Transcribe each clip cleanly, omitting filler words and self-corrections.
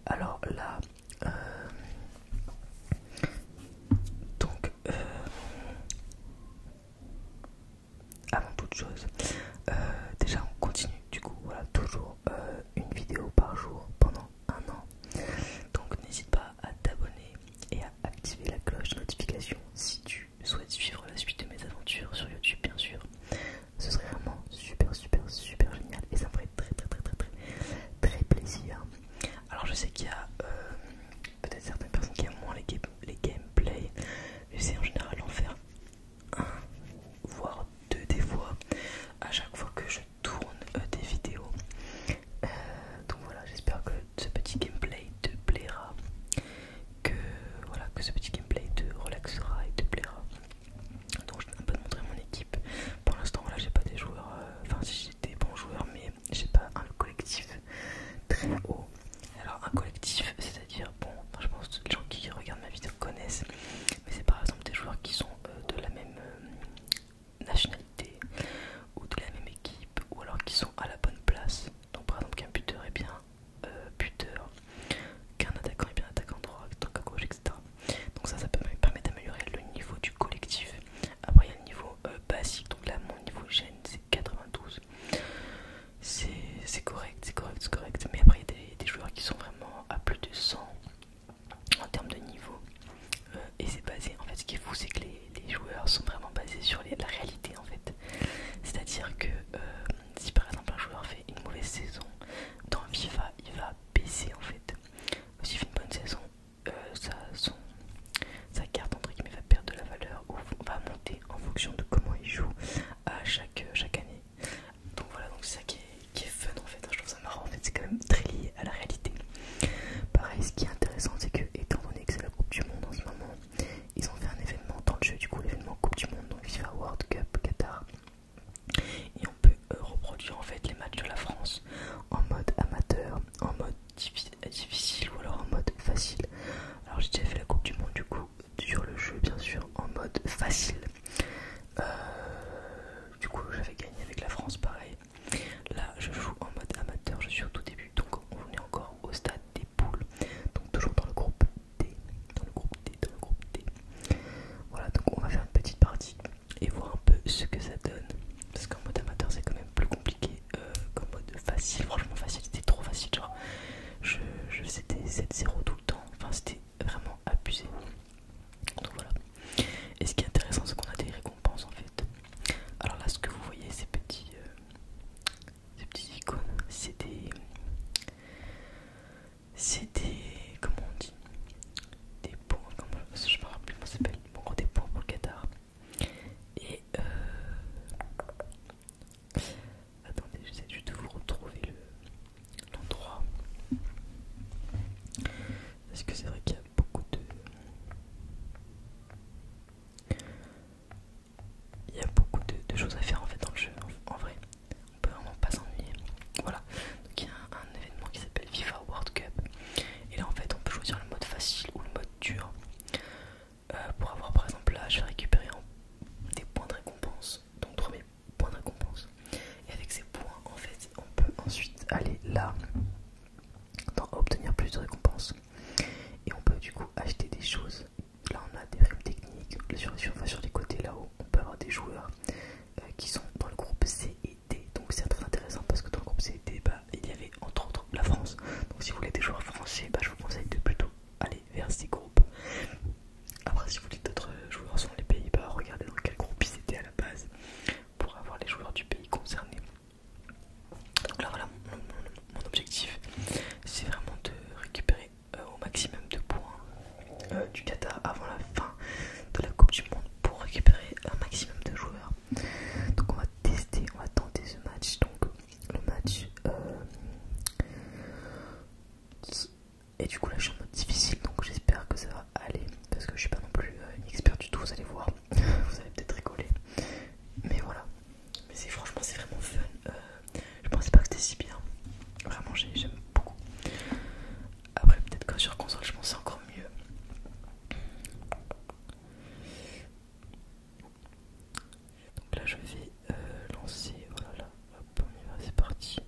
Alors là, donc avant toute chose, déjà on continue du coup, voilà, toujours une vidéo par jour pendant un an. Donc n'hésite pas à t'abonner et à activer la cloche de notification si tu souhaites suivre la suite de mes aventures sur YouTube, bien sûr. Ce serait vraiment super génial et ça me ferait très plaisir. Alors je sais qu'il y a peut-être certaines personnes qui aiment moins les gameplays. J'essaie en général d'en faire un voire deux des fois à chaque fois que je tourne des vidéos. Donc voilà, j'espère que ce petit gameplay te plaira, que voilà, que ce petit gameplay te relaxera et te plaira. Donc je vais un peu te montrer mon équipe. Pour l'instant voilà, j'ai pas des joueurs, enfin si j'ai des bons joueurs, mais j'ai pas un collectif très haut. Alors un collectif, c'est-à-dire, bon, enfin, je pense que les gens qui regardent ma vidéo connaissent, mais c'est par exemple des joueurs qui sont de la même nationalité ou de la même équipe, ou alors qui sont à la bonne place. Donc par exemple qu'un buteur est bien buteur, qu'un attaquant est bien attaquant droit, attaquant à gauche, etc. Donc ça permet d'améliorer le niveau du collectif. Après il y a le niveau basique, donc là mon niveau gêne c'est 92. C'est correct, mais après il y a des joueurs qui sont vraiment à plus de 100 en termes de niveau. Et c'est basé, en fait ce qui est fou c'est que les joueurs sont vraiment basés sur la réalité en fait. C'est-à-dire que si par exemple un joueur fait une mauvaise saison dans FIFA, il va baisser en fait. S'il fait une bonne saison, sa carte entre guillemets va perdre de la valeur ou va monter en fonction de comment il joue à chaque année. Donc voilà, donc c'est ça qui est fun en fait, je trouve ça marrant en fait, c'est quand même très lié à la réalité. Pareil, ce qui est intéressant c'est que étant donné que c'est la Coupe du Monde en ce moment, ils ont fait un événement dans le jeu, du coup l'événement Coupe du Monde, donc FIFA World Cup Qatar, et on peut reproduire en fait les matchs de la France en mode amateur, en mode difficile ou alors en mode facile. Alors j'ai déjà fait la Coupe du Monde du coup sur le jeu bien sûr en mode facile. Du coup j'avais gagné avec la France pareil. Là je joue en mode amateur, je suis au tout début, donc on est encore au stade des poules, donc toujours dans le groupe D, Voilà, donc on va faire une petite partie et voir un peu ce que ça donne, parce qu'en mode amateur c'est quand même plus compliqué qu'en mode facile. Franchement facile, c'était trop facile, genre je c'était 7-0 tout le temps, enfin c'était vraiment abusé. Donc voilà. Et ce qui est intéressant c'est qu'on a des récompenses en fait. Alors là ce que vous voyez, ces petits icônes, comment on dit, des points, je me rappelle plus comment ça s'appelle, en gros des points pour le Qatar. Et attendez, j'essaie juste de vous retrouver l'endroit, parce que c'est vrai qu'il y a beaucoup de choses à faire en fait dans le jeu. En vrai, on peut vraiment pas s'ennuyer. Voilà, donc il y a un événement qui s'appelle FIFA World Cup, et là en fait on peut choisir le mode facile ou le mode dur. Pour avoir par exemple là, je vais récupérer des points de récompense, donc 3000 points de récompense. Et avec ces points, en fait, on peut ensuite aller là, dans obtenir plus de récompenses. Et on peut du coup acheter des choses. Là, on a des primes techniques. Sur les côtés là-haut, on peut avoir des joueurs qui sont dans le groupe C et D. Donc c'est très intéressant parce que dans le groupe C et D, il y avait entre autres la France. Donc si vous voulez des joueurs français, je vous conseille de plutôt aller vers ces groupes. Après, si vous voulez d'autres joueurs sont les Pays-Bas, regardez dans quel groupe ils étaient à la base pour avoir les joueurs du pays concerné. Donc là voilà, mon objectif c'est vraiment de récupérer au maximum de points du Qatar avant la fin de la Coupe du Monde pour récupérer un maximum de joueurs. Donc on va tenter ce match. Donc le match et du coup là je suis en mode difficile, donc j'espère que ça va aller parce que je suis pas non plus une expert du tout, vous allez voir. Vous allez peut-être rigoler, mais voilà. Mais franchement c'est vraiment fun. Je pensais pas que c'était si bien. Vraiment j'aime beaucoup. Après peut-être que sur console je pensais encore mieux. Donc là je vais lancer, voilà là, hop on y va, c'est parti.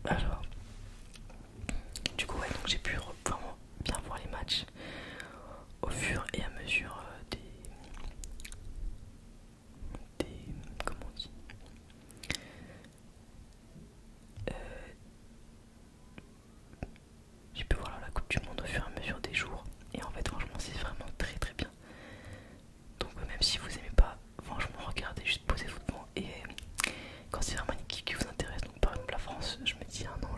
Alors, du coup, ouais, donc j'ai pu vraiment bien voir les matchs au fur et à mesure comment on dit, euh, j'ai pu voir la Coupe du Monde au fur et à mesure des jours. Et en fait, franchement, c'est vraiment très très bien. Donc, même si vous aimez pas, franchement, regardez, juste posez-vous devant. Et quand c'est vraiment une équipe qui vous intéresse, donc par exemple la France, je me dis, ah non,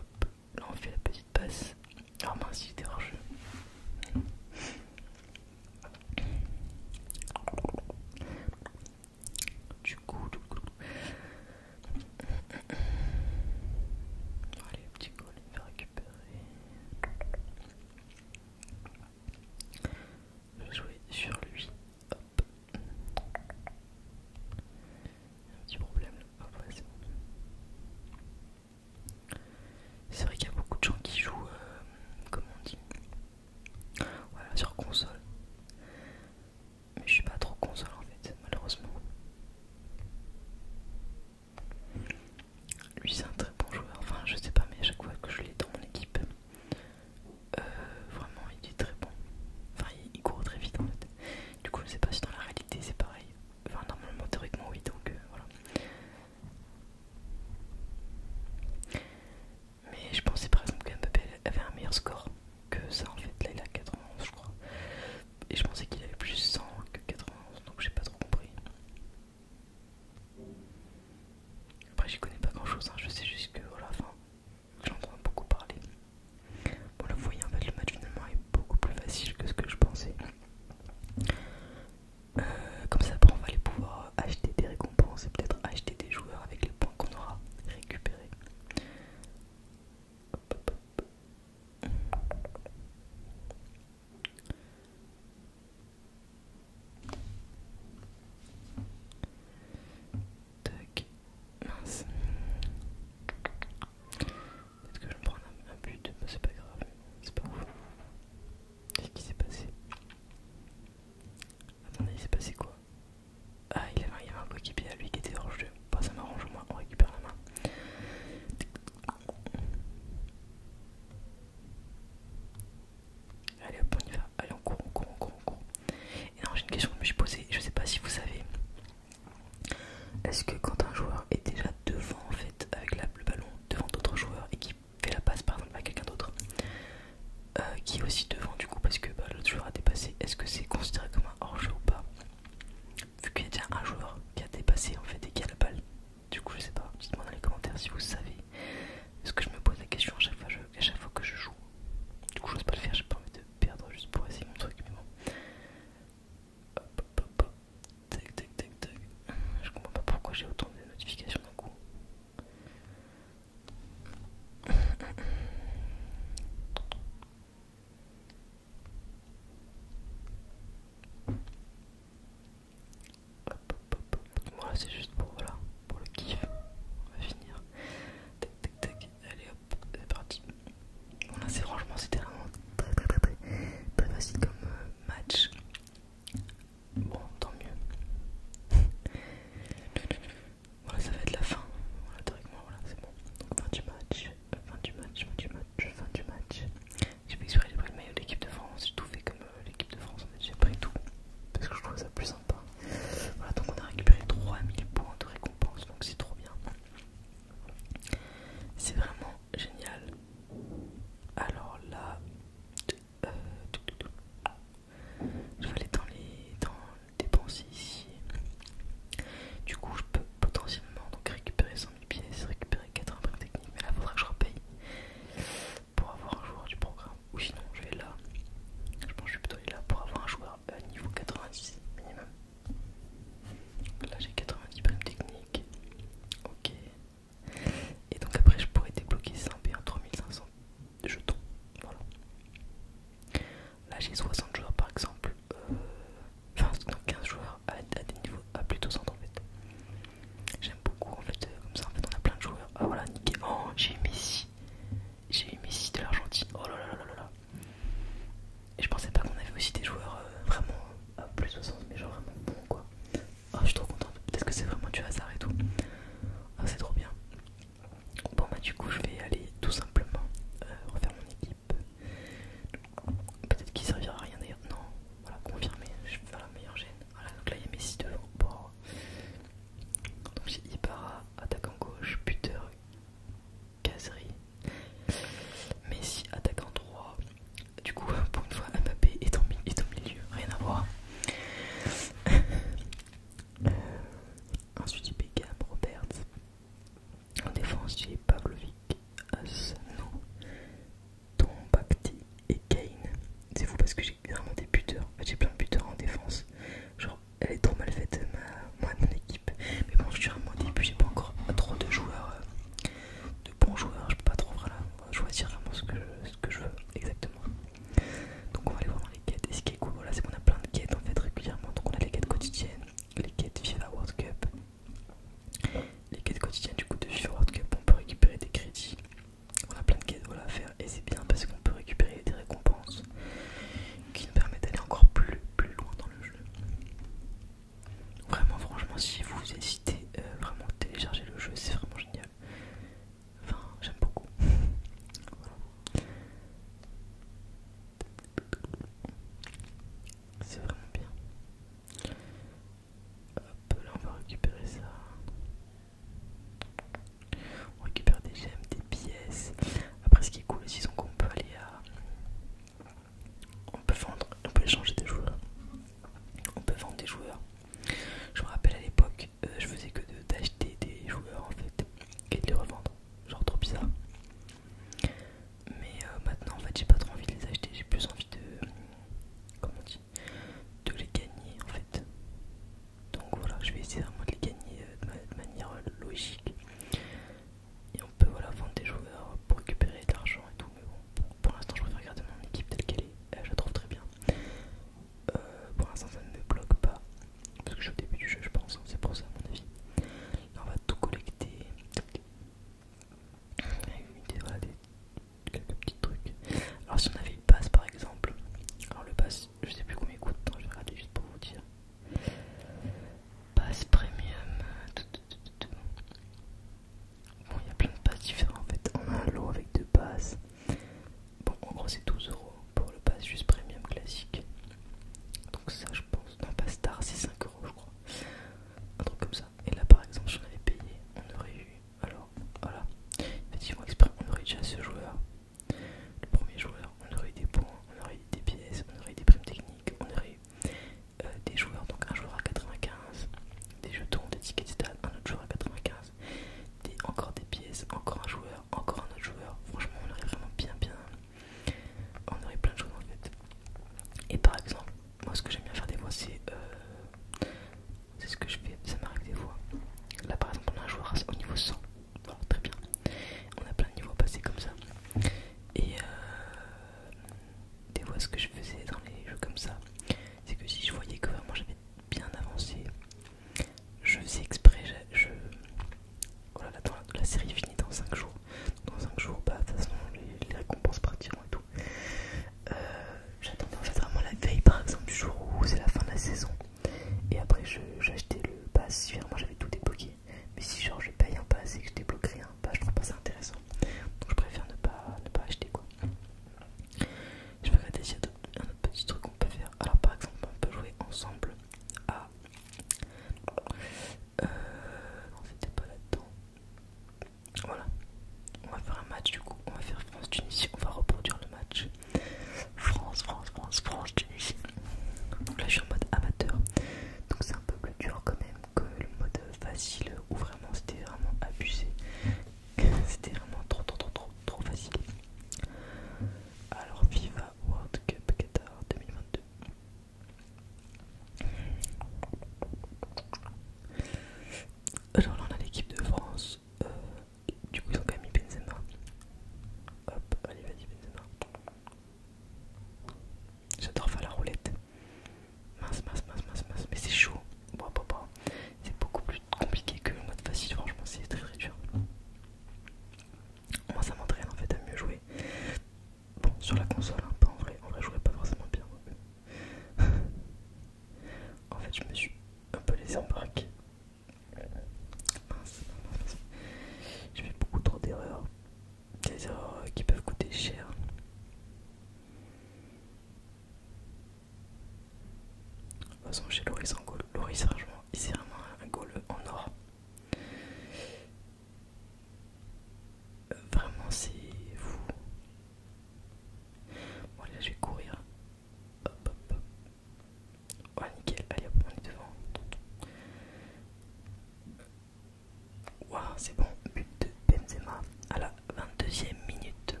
c'est bon, but de Benzema à la 22e minute.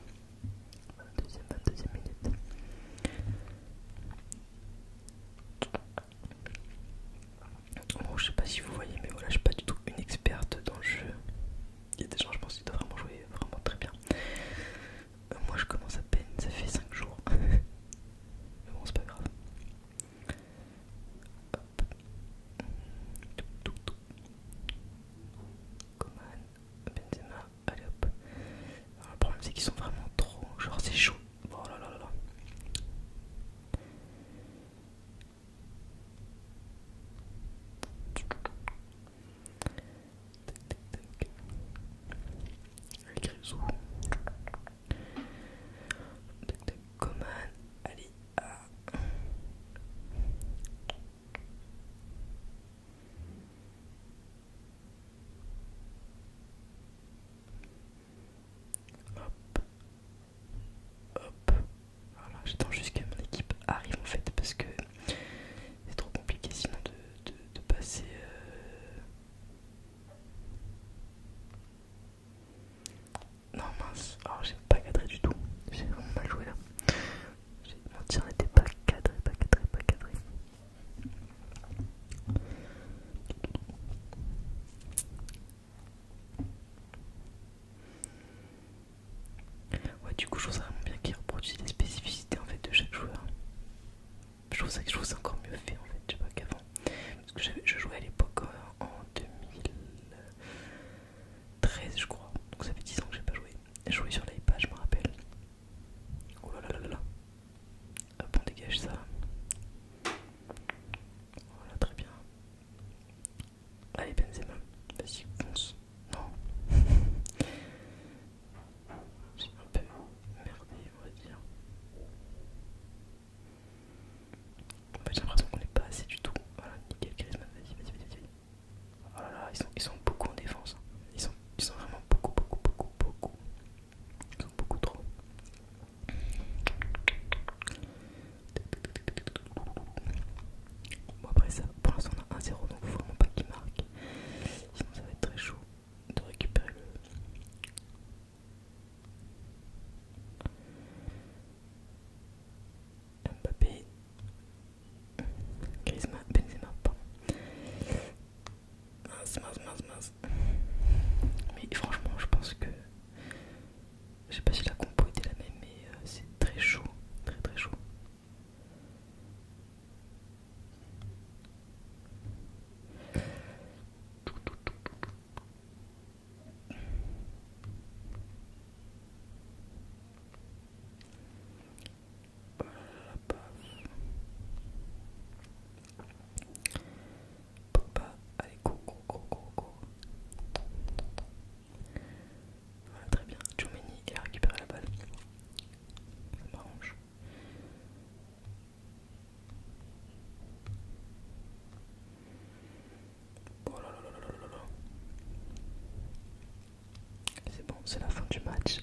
22e minute. Bon, je sais pas si vous voyez, mais voilà, je suis pas du tout une experte dans le jeu. Il y a des gens, je pense, qui doivent vraiment jouer vraiment très bien. Moi, je commence à peine, ça fait 5 jours. Mais bon, c'est pas grave. Hop. Coman, Benzema, allez hop. Alors, le problème, c'est qu'ils sont vraiment trop. Genre, c'est chaud. Oh là là là là. Avec Rizou. Tac tac, Coman. Allez. Ah. Hop. Hop. Voilà, j'attends juste que mon équipe arrive en fait parce que c'est trop compliqué sinon de passer. Non mince, alors j'ai pas cadré du tout, j'ai vraiment mal joué là. Mon tir n'était pas cadré, pas cadré, pas cadré. Ouais, du coup je trouve ça vraiment bien qu'il reproduise les spécificités en fait de chaque joueur. Je trouve ça encore mieux fait en fait, je sais pas qu'avant. Parce que je jouais à l'époque en 2013 je crois, donc ça fait 10 ans que j'ai pas joué. Je jouais sur l'iPad, je me rappelle. Oh là là là là. Hop, on dégage ça. Voilà, très bien. Allez Benzema, vas-y, fonce. Non. J'ai un peu merdé, on va dire. En fait, j'ai l'impression qu'on n'est pas assez du tout. Voilà, nickel, Griezmann, vas-y, vas-y, vas-y, vas-y. Oh là là, ils sont beaucoup en défense. Ils sont vraiment beaucoup. Ils sont beaucoup trop. Bon, après ça, pour l'instant on a 1-0, donc faut vraiment pas qu'il marque. Sinon ça va être très chaud de récupérer le. Mbappé. Griezmann, Benzema, pardon. Mince. Mais franchement, je pense que. Je sais pas si la compo était la même, mais c'est très chaud. Très chaud. Pogba, allez, go. Voilà, très bien. Tchouameni, il a récupéré la balle. Ça m'arrange. Oh là là. C'est bon, c'est la fin du match.